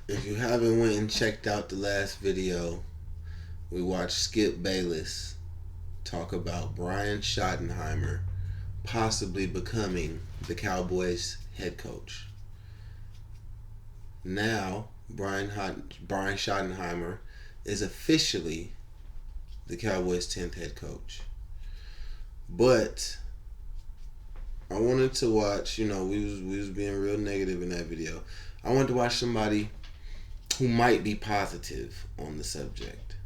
If you haven't went and checked out the last video, we watched Skip Bayless talk about Brian Schottenheimer possibly becoming the Cowboys head coach. Now, Brian Schottenheimer is officially the Cowboys' 10th head coach. But I wanted to watch, we was being real negative in that video. I wanted to watch somebody who might be positive on the subject.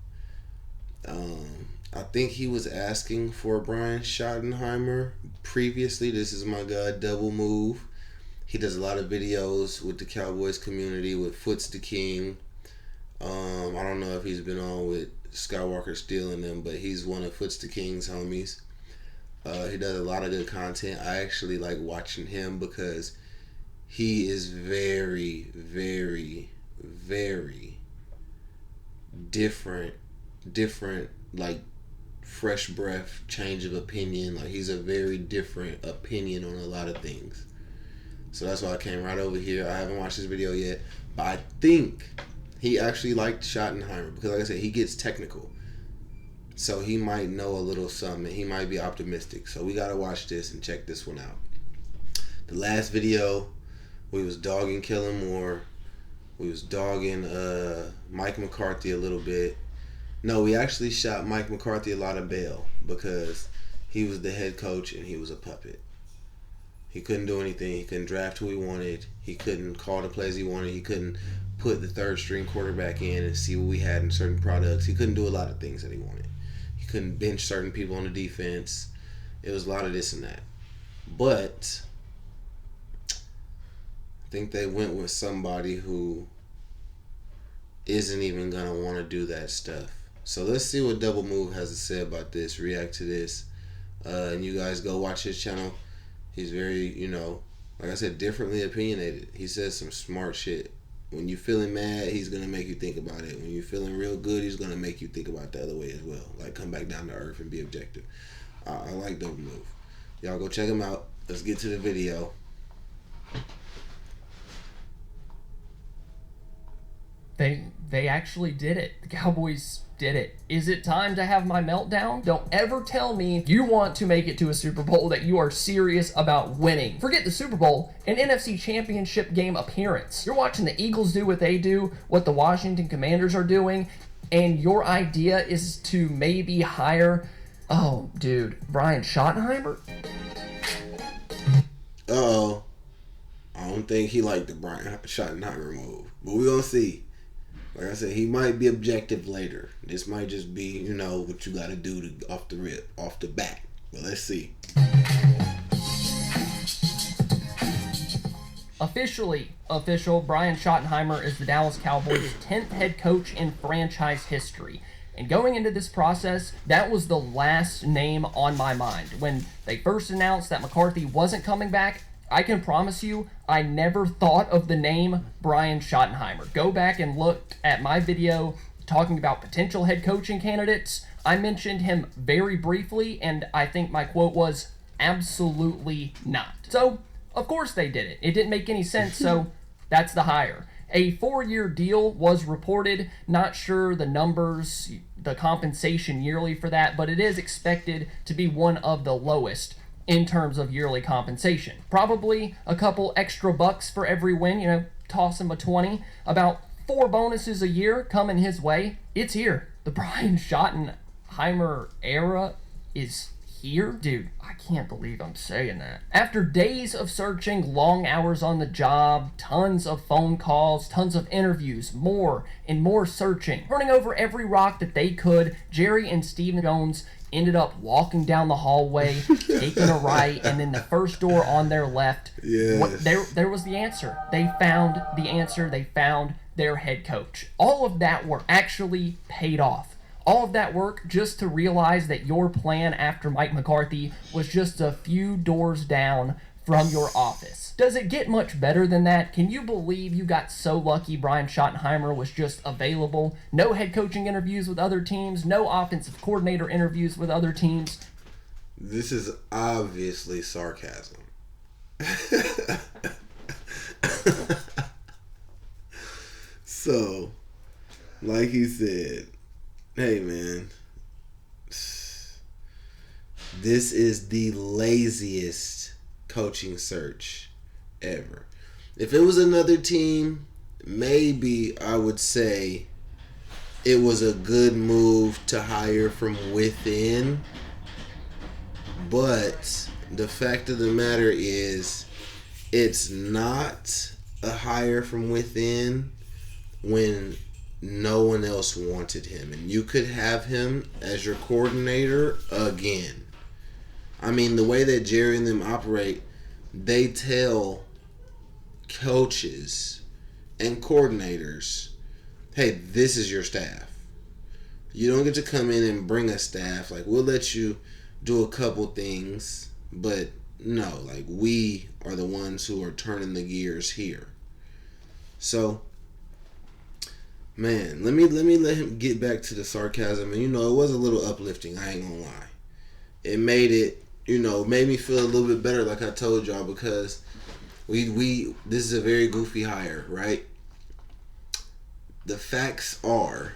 I think he was asking for Brian Schottenheimer previously. This is my guy, Double Move. He does a lot of videos with the Cowboys community, with Foots the King. I don't know if he's been on with Skywalker Steel and them, but he's one of Foots the King's homies. He does a lot of good content. I actually like watching him because he is very, very, very different, like fresh breath, change of opinion. Like, he's a very different opinion on a lot of things. So that's why I came right over here. I haven't watched this video yet, but I think he actually liked Schottenheimer because, like I said, he gets technical. So he might know a little something. He might be optimistic. So we gotta watch this and check this one out. The last video, we was dogging Kellen Moore. We was dogging Mike McCarthy a little bit. No, we actually shot Mike McCarthy a lot of bail because he was the head coach and he was a puppet. He couldn't do anything. He couldn't draft who he wanted. He couldn't call the plays he wanted. He couldn't put the third string quarterback in and see what we had in certain products. He couldn't do a lot of things that he wanted. He couldn't bench certain people on the defense. It was a lot of this and that. But I think they went with somebody who isn't even going to want to do that stuff. So let's see what Double Move has to say about this, react to this. And you guys go watch his channel. He's very, like I said, differently opinionated. He says some smart shit. When you're feeling mad, he's going to make you think about it. When you're feeling real good, he's going to make you think about the other way as well. Like, come back down to earth and be objective. I like Double Move. Y'all go check him out. Let's get to the video. They actually did it. The Cowboys did it. Is it time to have my meltdown? Don't ever tell me you want to make it to a Super Bowl, that you are serious about winning. Forget the Super Bowl, an NFC Championship game appearance. You're watching the Eagles do what they do, what the Washington Commanders are doing, and your idea is to maybe hire, Brian Schottenheimer? Uh-oh. I don't think he liked the Brian Schottenheimer move, but we're going to see. Like I said, he might be objective later. This might just be, what you got to do off the rip, off the bat. But let's see. Official, Brian Schottenheimer is the Dallas Cowboys' 10th head coach in franchise history. And going into this process, that was the last name on my mind. When they first announced that McCarthy wasn't coming back, I can promise you, I never thought of the name Brian Schottenheimer. Go back and look at my video talking about potential head coaching candidates. I mentioned him very briefly, and I think my quote was, absolutely not. So, of course they did it. It didn't make any sense, so that's the hire. A 4-year deal was reported. Not sure the numbers, the compensation yearly for that, but it is expected to be one of the lowest in terms of yearly compensation. Probably a couple extra bucks for every win, toss him a 20. About 4 bonuses a year coming his way. It's here. The Brian Schottenheimer era is here? Dude, I can't believe I'm saying that. After days of searching, long hours on the job, tons of phone calls, tons of interviews, more and more searching, turning over every rock that they could, Jerry and Stephen Jones ended up walking down the hallway, taking a right, and then the first door on their left. Yes. There was the answer. They found the answer. They found their head coach. All of that work actually paid off. All of that work just to realize that your plan after Mike McCarthy was just a few doors down from your office. Does it get much better than that? Can you believe you got so lucky Brian Schottenheimer was just available? No head coaching interviews with other teams, no offensive coordinator interviews with other teams. This is obviously sarcasm. So, like he said, hey man, this is the laziest coaching search ever. If it was another team, maybe I would say it was a good move to hire from within. But the fact of the matter is, it's not a hire from within when no one else wanted him. And you could have him as your coordinator again. I mean, the way that Jerry and them operate, they tell coaches and coordinators, hey, this is your staff. You don't get to come in and bring a staff. Like, we'll let you do a couple things, but no, like, we are the ones who are turning the gears here. So, man, let me let him get back to the sarcasm. And, it was a little uplifting, I ain't gonna lie. It made it, made me feel a little bit better, like I told y'all, because we this is a very goofy hire, right? The facts are,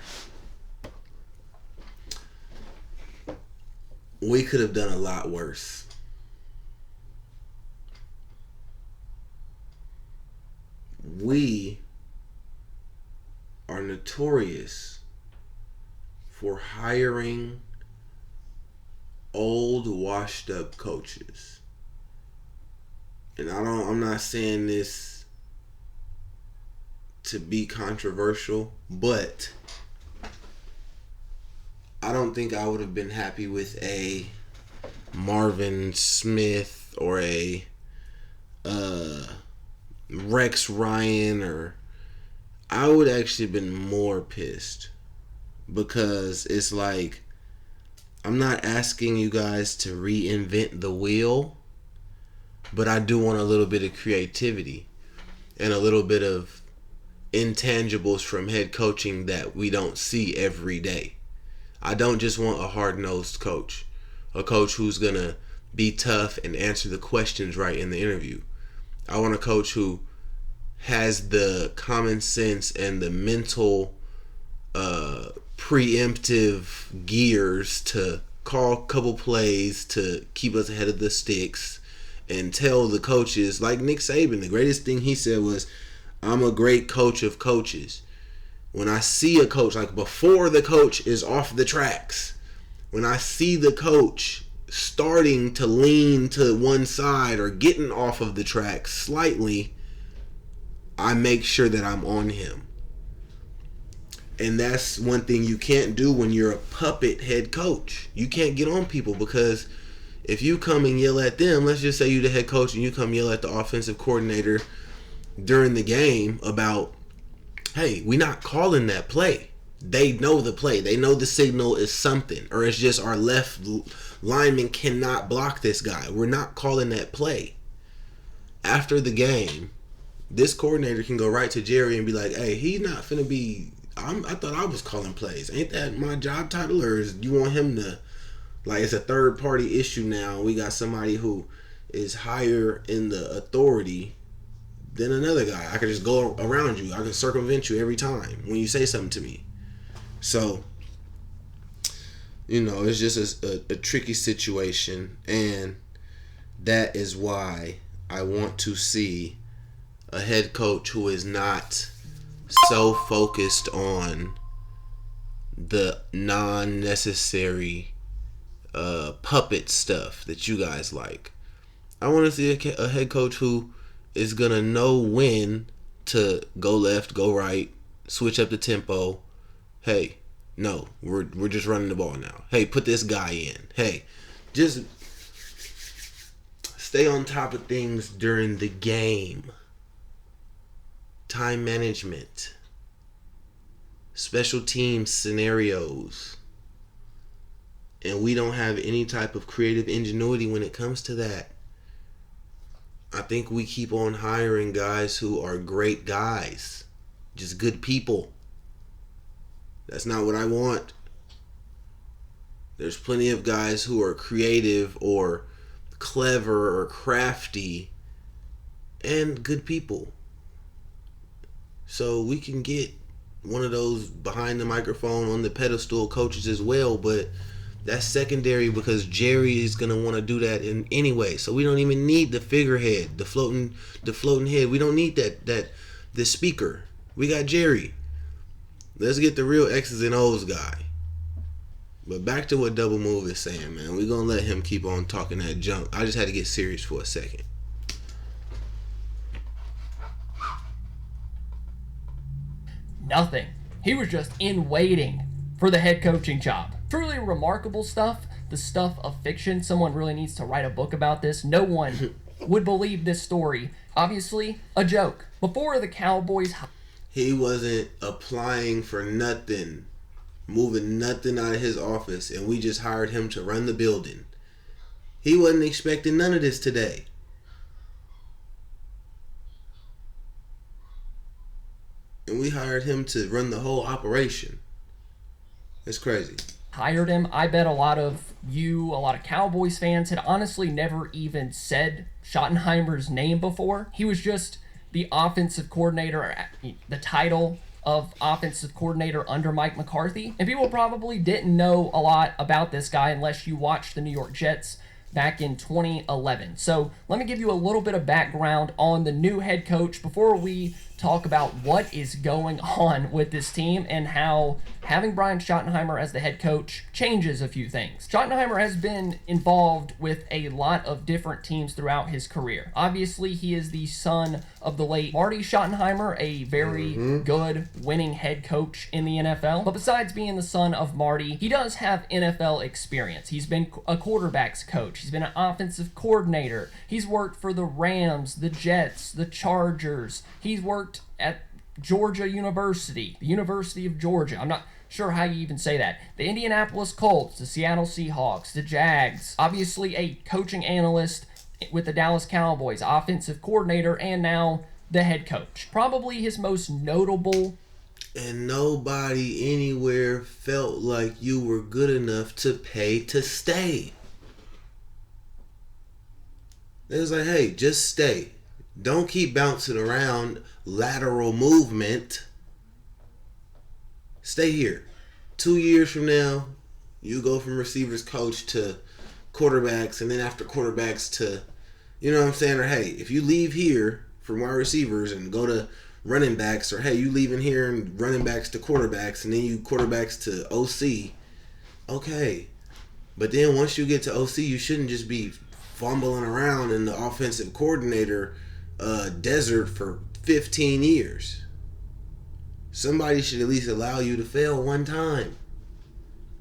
we could have done a lot worse. We are notorious for hiring old, washed up coaches. And I'm not saying this to be controversial, but I don't think I would have been happy with a Marvin Smith or a Rex Ryan, or I would actually been more pissed, because it's like, I'm not asking you guys to reinvent the wheel, but I do want a little bit of creativity and a little bit of intangibles from head coaching that we don't see every day. I don't just want a hard-nosed coach, a coach who's going to be tough and answer the questions right in the interview. I want a coach who has the common sense and the mental preemptive gears to call a couple plays to keep us ahead of the sticks and tell the coaches, like Nick Saban, the greatest thing he said was, I'm a great coach of coaches. When I see a coach, like before the coach is off the tracks, when I see the coach starting to lean to one side or getting off of the tracks slightly, I make sure that I'm on him. And that's one thing you can't do when you're a puppet head coach. You can't get on people, because if you come and yell at them, let's just say you're the head coach and you come yell at the offensive coordinator during the game about, hey, we're not calling that play. They know the play. They know the signal is something, or it's just our left lineman cannot block this guy. We're not calling that play. After the game, this coordinator can go right to Jerry and be like, hey, he's not finna be, I thought I was calling plays. Ain't that my job title? Or is you want him to, like, it's a third party issue now. We got somebody who is higher in the authority than another guy. I can just go around you. I can circumvent you every time when you say something to me. So, it's just a tricky situation. And that is why I want to see a head coach who is not so focused on the non-necessary puppet stuff that you guys like. I want to see a head coach who is going to know when to go left, go right, switch up the tempo. Hey, no, we're just running the ball now. Hey, put this guy in. Hey, just stay on top of things during the game. Time management, special team scenarios, and we don't have any type of creative ingenuity when it comes to that. I think we keep on hiring guys who are great guys, just good people. That's not what I want. There's plenty of guys who are creative or clever or crafty and good people. So we can get one of those behind the microphone on the pedestal coaches as well, but that's secondary because Jerry is gonna want to do that in anyway. So we don't even need the figurehead, the floating head. We don't need the speaker. We got Jerry. Let's get the real X's and O's guy. But back to what Double Move is saying, man. We're gonna let him keep on talking that junk. I just had to get serious for a second. Nothing. He was just in waiting for the head coaching job. Truly remarkable stuff. The stuff of fiction. Someone really needs to write a book about this. No one would believe this story. Obviously, a joke. Before the Cowboys... He wasn't applying for nothing, moving nothing out of his office, and we just hired him to run the building. He wasn't expecting none of this today. And we hired him to run the whole operation. It's crazy. Hired him. I bet a lot of Cowboys fans had honestly never even said Schottenheimer's name before. He was just the offensive coordinator, the title of offensive coordinator under Mike McCarthy. And people probably didn't know a lot about this guy unless you watched the New York Jets back in 2011. So let me give you a little bit of background on the new head coach before we talk about what is going on with this team and how having Brian Schottenheimer as the head coach changes a few things. Schottenheimer has been involved with a lot of different teams throughout his career. Obviously, he is the son of the late Marty Schottenheimer, a very good winning head coach in the NFL. But besides being the son of Marty, he does have NFL experience. He's been a quarterback's coach. He's been an offensive coordinator. He's worked for the Rams, the Jets, the Chargers. He's worked at Georgia University, the University of Georgia. I'm not sure how you even say that. The Indianapolis Colts, the Seattle Seahawks, the Jags. Obviously a coaching analyst with the Dallas Cowboys, offensive coordinator, and now the head coach. Probably his most notable. And nobody anywhere felt like you were good enough to pay to stay. It was like, hey, just stay. Don't keep bouncing around, lateral movement. Stay here. 2 years from now, you go from receivers coach to quarterbacks, and then after quarterbacks to, you know what I'm saying? Or hey, if you leave here from wide receivers and go to running backs, or hey, you leaving here and running backs to quarterbacks, and then you quarterbacks to OC, okay. But then once you get to OC, you shouldn't just be fumbling around in the offensive coordinator desert for 15 years. Somebody should at least allow you to fail one time.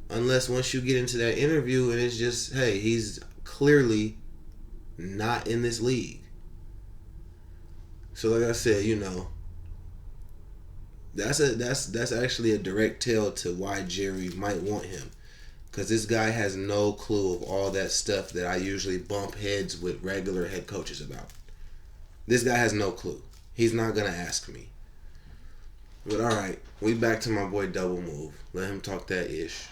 Unless once you get into that interview and it's just, hey, he's clearly not in this league. So like I said, you know, that's actually a direct tell to why Jerry might want him. Because this guy has no clue of all that stuff that I usually bump heads with regular head coaches about. This guy has no clue. He's not going to ask me. But alright, we back to my boy Double Move. Let him talk that ish.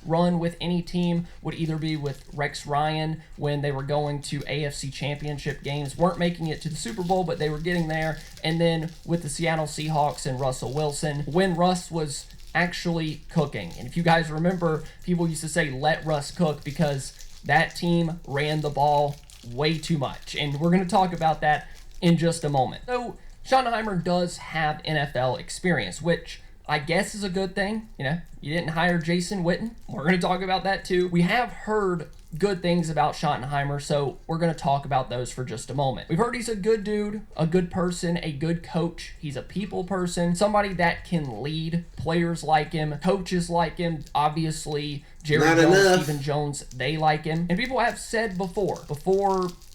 Run with any team would either be with Rex Ryan when they were going to AFC Championship games, weren't making it to the Super Bowl, but they were getting there, and then with the Seattle Seahawks and Russell Wilson when Russ was actually cooking. And if you guys remember, people used to say let Russ cook because that team ran the ball way too much, and we're going to talk about that in just a moment. So Schottenheimer does have NFL experience, which I guess is a good thing. You know, you didn't hire Jason Witten. We're going to talk about that too. We have heard good things about Schottenheimer, so we're going to talk about those for just a moment. We've heard he's a good dude, a good person, a good coach. He's a people person, somebody that can lead. Players like him, coaches like him. Obviously, Jerry Jones, Stephen Jones, they like him. And people have said before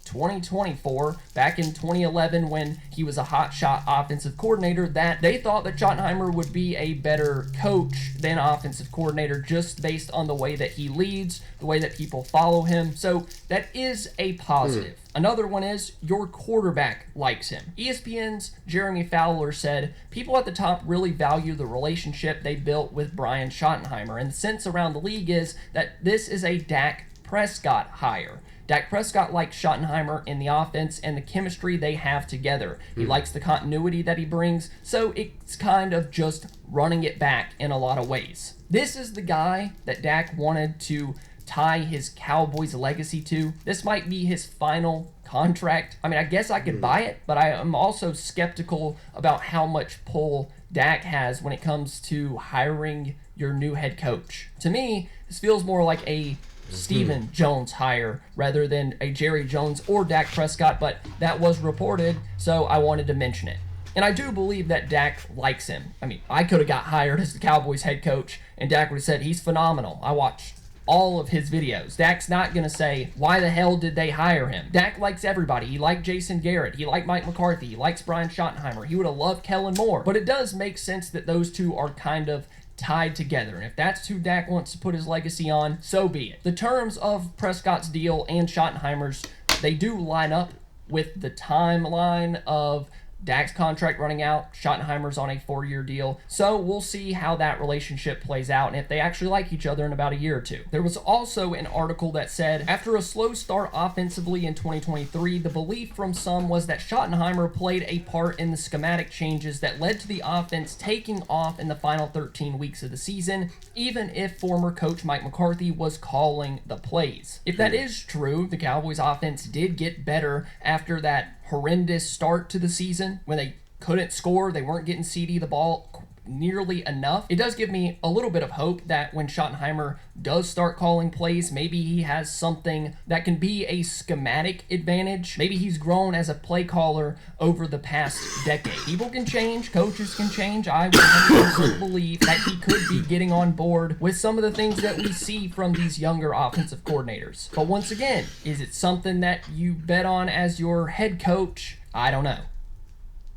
2024, back in 2011 when he was a hotshot offensive coordinator, that they thought that Schottenheimer would be a better coach than offensive coordinator just based on the way that he leads, the way that people follow him. So that is a positive. Another one is your quarterback likes him. ESPN's Jeremy Fowler said, people at the top really value the relationship they built with Brian Schottenheimer, and the sense around the league is that this is a Dak Prescott hire. Dak Prescott likes Schottenheimer in the offense and the chemistry they have together. He likes the continuity that he brings, so it's kind of just running it back in a lot of ways. This is the guy that Dak wanted to tie his Cowboys legacy to. This might be his final contract. I mean, I guess I could buy it, but I am also skeptical about how much pull Dak has when it comes to hiring your new head coach. To me, this feels more like a Stephen Jones hire rather than a Jerry Jones or Dak Prescott, but that was reported, so I wanted to mention it. And I do believe that Dak likes him. I mean, I could have got hired as the Cowboys head coach, and Dak would have said, he's phenomenal. I watched all of his videos. Dak's not going to say, why the hell did they hire him? Dak likes everybody. He liked Jason Garrett. He liked Mike McCarthy. He likes Brian Schottenheimer. He would have loved Kellen Moore. But it does make sense that those two are kind of tied together. And if that's who Dak wants to put his legacy on, so be it. The terms of Prescott's deal and Schottenheimer's, they do line up with the timeline of Dak's contract running out, Schottenheimer's on a 4-year deal, so we'll see how that relationship plays out and if they actually like each other in about a year or two. There was also an article that said, after a slow start offensively in 2023, the belief from some was that Schottenheimer played a part in the schematic changes that led to the offense taking off in the final 13 weeks of the season, even if former coach Mike McCarthy was calling the plays. If that is true, the Cowboys offense did get better after that horrendous start to the season when they couldn't score, they weren't getting CD the ball nearly enough. It does give me a little bit of hope that when Schottenheimer does start calling plays, maybe he has something that can be a schematic advantage. Maybe he's grown as a play caller over the past decade. People can change, coaches can change. I 100% believe that he could be getting on board with some of the things that we see from these younger offensive coordinators. But once again, is it something that you bet on as your head coach? I don't know.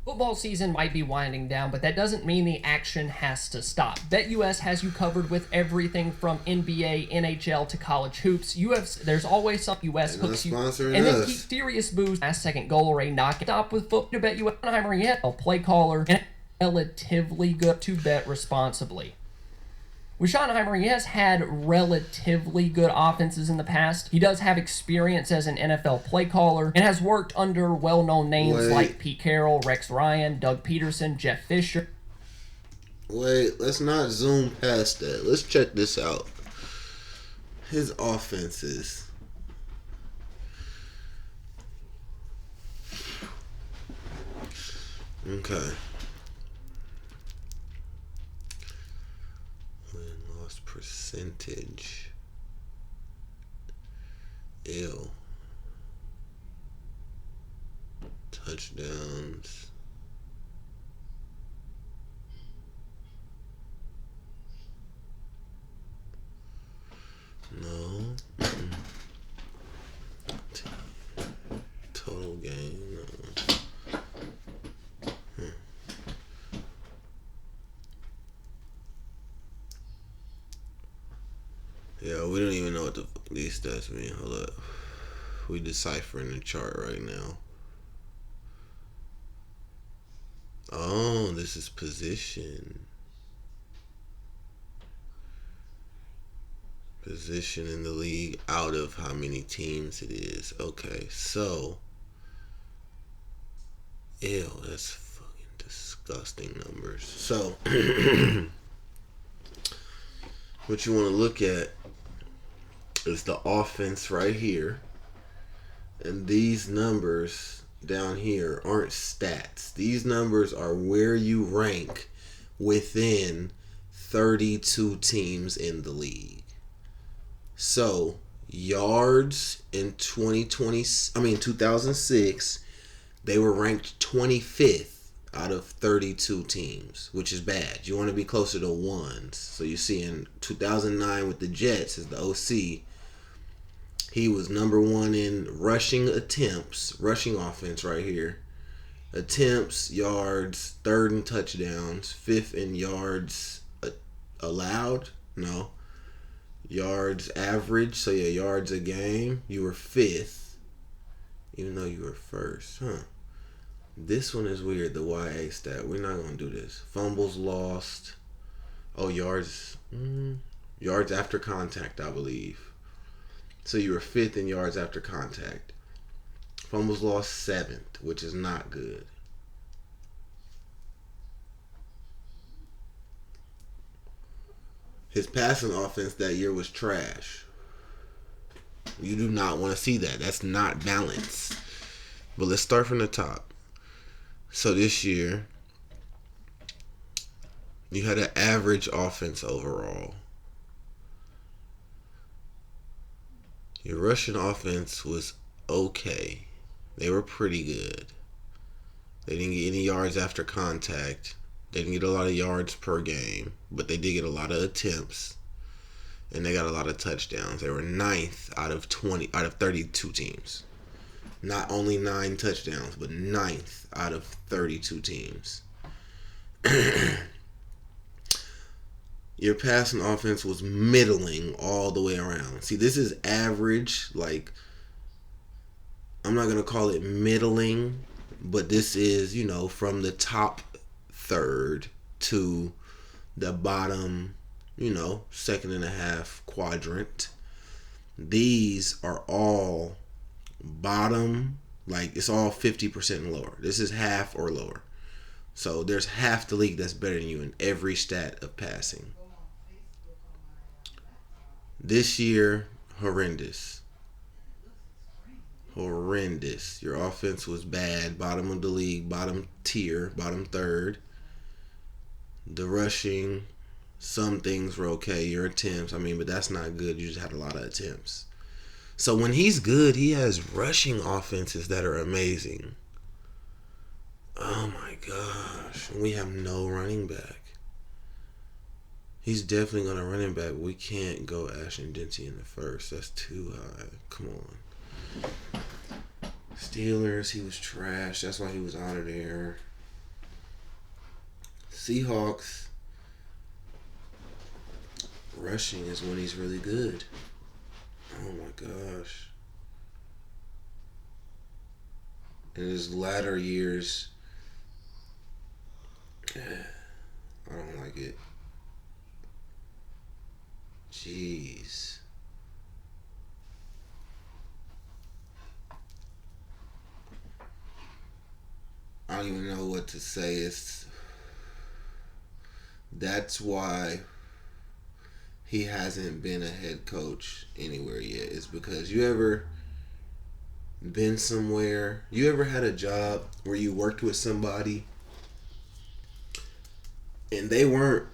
Football season might be winding down, but that doesn't mean the action has to stop. BetUS has you covered with everything from NBA, NHL to college hoops. There's always some US hooks you, and then keep serious boost, last second goal or a knock. Stop with football. BetUS, Schottenheimer yet a play caller and relatively good to bet responsibly. With Schottenheimer, he has had relatively good offenses in the past. He does have experience as an NFL play caller and has worked under well-known names like Pete Carroll, Rex Ryan, Doug Peterson, Jeff Fisher. Wait, let's not zoom past that. Let's check this out. His offenses. Okay. Percentage. Ill. Touchdowns. No. Total game. No. Yeah, we don't even know what these stats mean. Hold up. We deciphering the chart right now. Oh, this is position. Position in the league out of how many teams it is. Okay, so. Ew, that's fucking disgusting numbers. So, what you want to look at is the offense right here. And these numbers down here aren't stats. These numbers are where you rank within 32 teams in the league. So, yards in 2006, they were ranked 25th out of 32 teams, which is bad. You want to be closer to ones. So you see in 2009 with the Jets as the OC, he was number 1 in rushing attempts, rushing offense right here. Attempts, yards, 3rd in touchdowns, 5th in yards allowed. No. Yards average, so yeah, yards a game. You were 5th, even though you were 1st. Huh. This one is weird, the YA stat. We're not going to do this. Fumbles lost. Oh, yards. Yards after contact, I believe. So you were 5th in yards after contact. Fumbles lost 7th, which is not good. His passing offense that year was trash. You do not want to see that. That's not balance. But let's start from the top. So this year, you had an average offense overall. Your rushing offense was okay. They were pretty good. They didn't get any yards after contact. They didn't get a lot of yards per game, but they did get a lot of attempts, and they got a lot of touchdowns. They were 9th out of 32 teams. Not only 9 touchdowns, but 9th out of 32 teams. Your passing offense was middling all the way around. See, this is average. Like, I'm not going to call it middling, but this is, from the top third to the bottom, second and a half quadrant. These are all bottom, like it's all 50% and lower. This is half or lower. So there's half the league that's better than you in every stat of passing. This year, horrendous. Your offense was bad, bottom of the league, bottom tier, bottom third. The rushing, some things were okay. Your attempts, but that's not good. You just had a lot of attempts. So when he's good, he has rushing offenses that are amazing. Oh my gosh. We have no running back. He's definitely going to running back. We can't go Ashton Denty in the first. That's too high. Come on. Steelers, he was trash. That's why he was out of there. Seahawks, rushing is when he's really good. Oh my gosh. In his latter years, I don't like it. Jeez. I don't even know what to say. That's why he hasn't been a head coach anywhere yet. Is because you ever been somewhere, you ever had a job where you worked with somebody and they weren't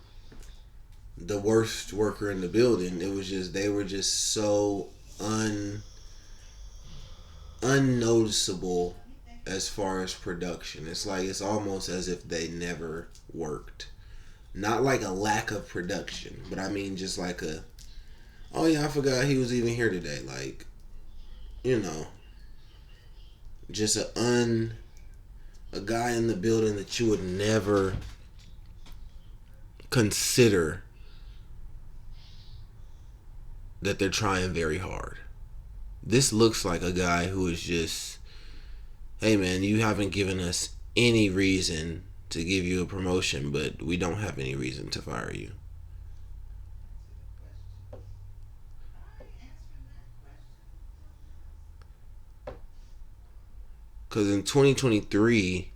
the worst worker in the building. It was just, they were just so unnoticeable as far as production. It's like, it's almost as if they never worked. Not like a lack of production, but I mean just like oh yeah, I forgot he was even here today. Like, just a guy in the building that you would never consider that they're trying very hard. This looks like a guy who is just, hey man, you haven't given us any reason to give you a promotion, but we don't have any reason to fire you. Because in 2023,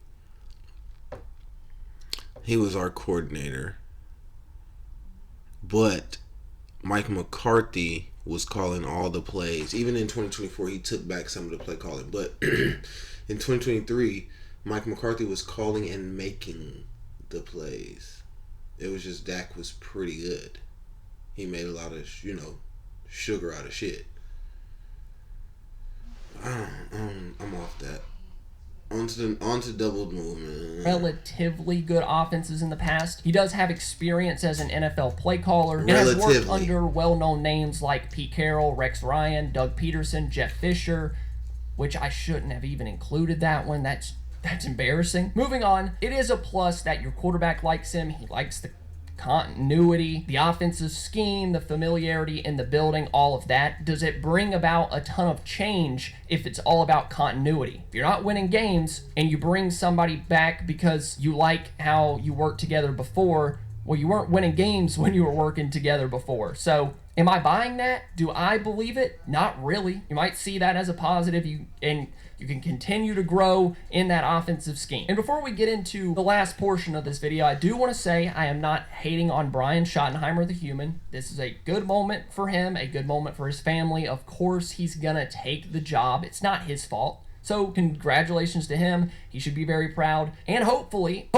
he was our coordinator. But Mike McCarthy was calling all the plays. Even in 2024, he took back some of the play calling. But in 2023, Mike McCarthy was calling and making the plays. It was just Dak was pretty good. He made a lot of, sugar out of shit. I'm off that. On to double movement. Relatively good offenses in the past. He does have experience as an NFL play caller. And has worked under well-known names like Pete Carroll, Rex Ryan, Doug Peterson, Jeff Fisher, which I shouldn't have even included that one. That's embarrassing. Moving on, it is a plus that your quarterback likes him. He likes the continuity, the offensive scheme, the familiarity in the building, all of that. Does it bring about a ton of change if it's all about continuity? If you're not winning games and you bring somebody back because you like how you worked together before, Well, you weren't winning games when you were working together before. So, am I buying that? Do I believe it? Not really. You might see that as a positive, and you can continue to grow in that offensive scheme. And before we get into the last portion of this video, I do want to say I am not hating on Brian Schottenheimer, the human. This is a good moment for him, a good moment for his family. Of course, he's going to take the job. It's not his fault. So congratulations to him. He should be very proud. And hopefully,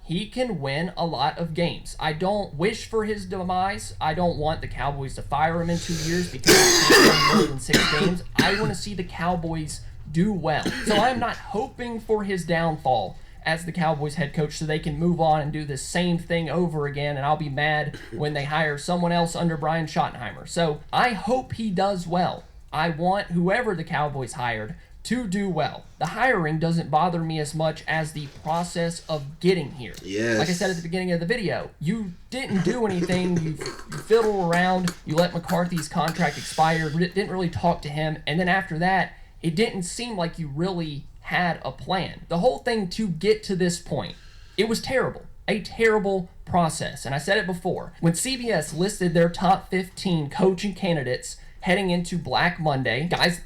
he can win a lot of games. I don't wish for his demise. I don't want the Cowboys to fire him in 2 years because he can't win more than 6 games. I want to see the Cowboys do well. So I'm not hoping for his downfall as the Cowboys head coach so they can move on and do the same thing over again, and I'll be mad when they hire someone else under Brian Schottenheimer. So I hope he does well. I want whoever the Cowboys hired to do well. The hiring doesn't bother me as much as the process of getting here. Yes. Like I said at the beginning of the video, you didn't do anything. You fiddle around. You let McCarthy's contract expire. Didn't really talk to him. And then after that, it didn't seem like you really had a plan. The whole thing to get to this point, it was terrible. A terrible process. And I said it before. When CBS listed their top 15 coaching candidates heading into Black Monday, guys,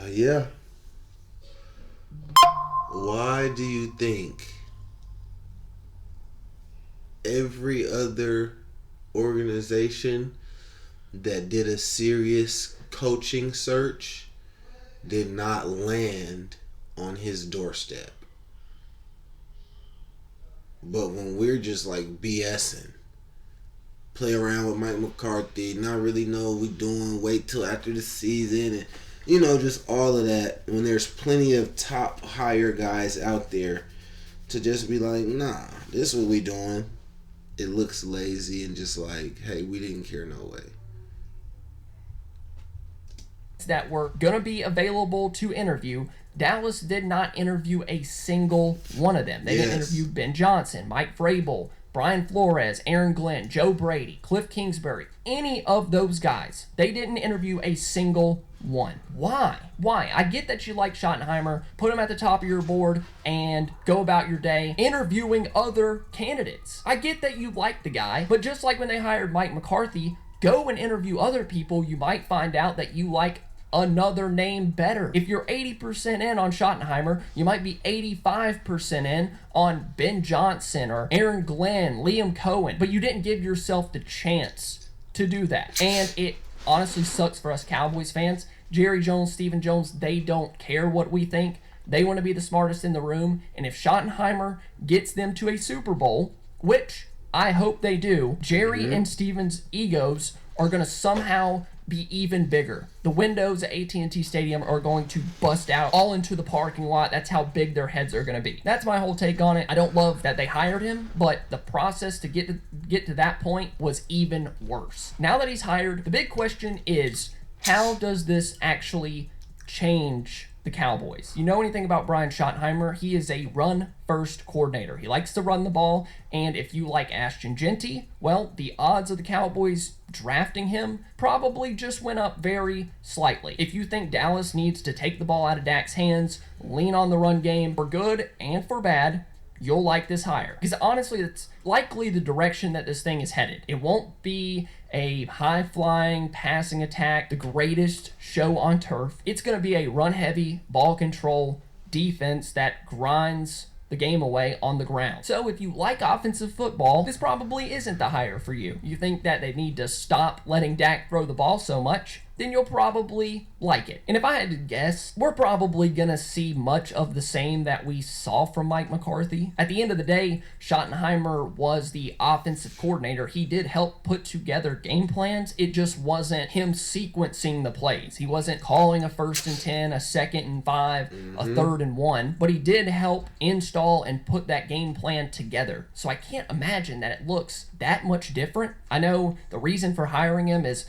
yeah. Why do you think every other organization that did a serious coaching search did not land on his doorstep? But when we're just like BSing, play around with Mike McCarthy, not really know what we're doing, wait till after the season, and just all of that, when there's plenty of top hire guys out there to just be like, nah, this is what we doing. It looks lazy and just like, hey, we didn't care no way. That were going to be available to interview, Dallas did not interview a single one of them. They didn't interview Ben Johnson, Mike Vrabel, Brian Flores, Aaron Glenn, Joe Brady, Cliff Kingsbury, any of those guys. They didn't interview a single one. Why? I get that you like Schottenheimer, put him at the top of your board, and go about your day interviewing other candidates. I get that you like the guy, but just like when they hired Mike McCarthy, go and interview other people. You might find out that you like another name better. If you're 80% in on Schottenheimer, you might be 85% in on Ben Johnson or Aaron Glenn, Liam Cohen, but you didn't give yourself the chance to do that. And it honestly sucks for us Cowboys fans. Jerry Jones, Stephen Jones, they don't care what we think. They want to be the smartest in the room, and if Schottenheimer gets them to a Super Bowl, which I hope they do, Jerry and Stephen's egos are going to somehow be even bigger. The windows at AT&T Stadium are going to bust out all into the parking lot. That's how big their heads are going to be. That's my whole take on it. I don't love that they hired him, but the process to get to that point was even worse. Now that he's hired, the big question is, how does this actually change the Cowboys? You know anything about Brian Schottenheimer? He is a run-first coordinator. He likes to run the ball, and if you like Ashton Genty, well, the odds of the Cowboys drafting him probably just went up very slightly. If you think Dallas needs to take the ball out of Dak's hands, lean on the run game for good and for bad, you'll like this hire. Because honestly, it's likely the direction that this thing is headed. It won't be a high-flying passing attack, the greatest show on turf. It's going to be a run-heavy, ball control defense that grinds the game away on the ground. So if you like offensive football, this probably isn't the hire for you. You think that they need to stop letting Dak throw the ball so much, then you'll probably like it. And if I had to guess, we're probably going to see much of the same that we saw from Mike McCarthy. At the end of the day, Schottenheimer was the offensive coordinator. He did help put together game plans. It just wasn't him sequencing the plays. He wasn't calling a 1st and 10, a 2nd and 5, a 3rd and 1, but he did help install and put that game plan together. So I can't imagine that it looks that much different. I know the reason for hiring him is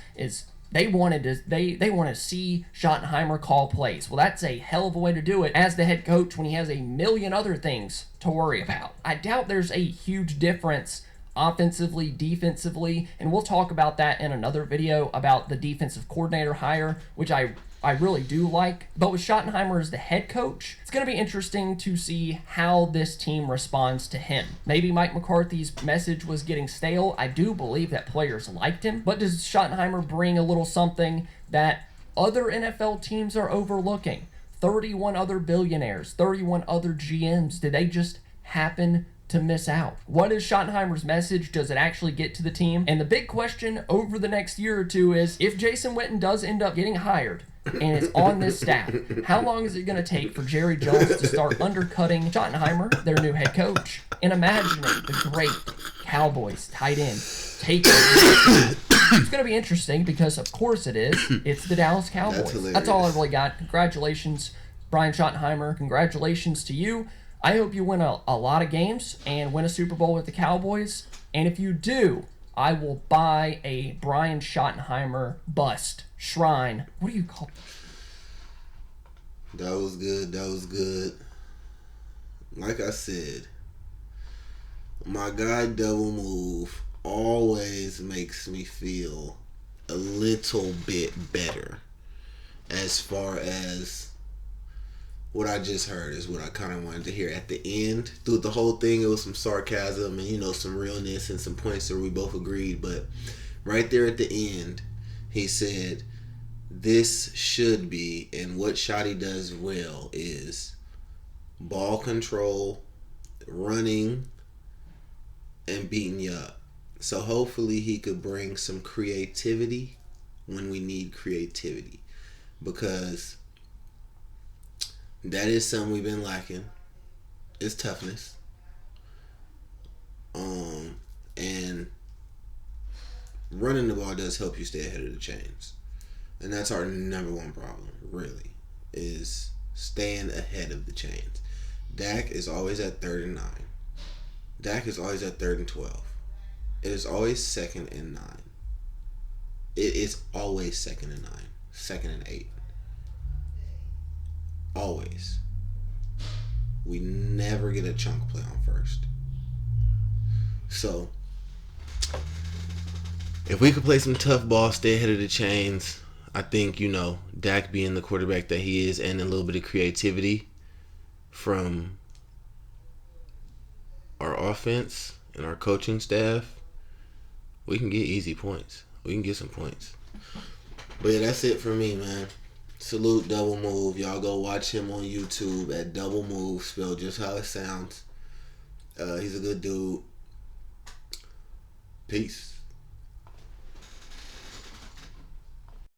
they wanted to see Schottenheimer call plays. Well, that's a hell of a way to do it as the head coach when he has a million other things to worry about. I doubt there's a huge difference offensively, defensively, and we'll talk about that in another video about the defensive coordinator hire, which I I really do like. But with Schottenheimer as the head coach, it's going to be interesting to see how this team responds to him. Maybe Mike McCarthy's message was getting stale. I do believe that players liked him. But does Schottenheimer bring a little something that other NFL teams are overlooking? 31 other billionaires, 31 other GMs. Did they just happen to miss out? What is Schottenheimer's message? Does it actually get to the team? And the big question over the next year or two is, if Jason Witten does end up getting hired and is on this staff, how long is it going to take for Jerry Jones to start undercutting Schottenheimer, their new head coach, and imagining the great Cowboys tight end take over? It's going to be interesting because, of course it is. It's the Dallas Cowboys. That's all I really got. Congratulations, Brian Schottenheimer. Congratulations to you. I hope you win a lot of games and win a Super Bowl with the Cowboys. And if you do, I will buy a Brian Schottenheimer bust, shrine. What do you call it? That was good. That was good. Like I said, my guy Double Move always makes me feel a little bit better as far as what I just heard is what I kind of wanted to hear at the end. Through the whole thing, it was some sarcasm and, some realness and some points that we both agreed. But right there at the end, he said, this should be, and what Shotty does well is ball control, running, and beating you up. So hopefully he could bring some creativity when we need creativity, because that is something we've been lacking. It's toughness. And running the ball does help you stay ahead of the chains. And that's our number one problem, really, is staying ahead of the chains. Dak is always at 3rd and 9. Dak is always at 3rd and 12. It is always 2nd and 9. It is always 2nd and 9. 2nd and 8. Always. We never get a chunk play on 1st. So, if we could play some tough ball, stay ahead of the chains, I think, Dak being the quarterback that he is, and a little bit of creativity from our offense and our coaching staff, we can get easy points. We can get some points. But yeah, that's it for me, man. Salute Double Move. Y'all go watch him on YouTube at Double Move, spelled just how it sounds. He's a good dude. Peace.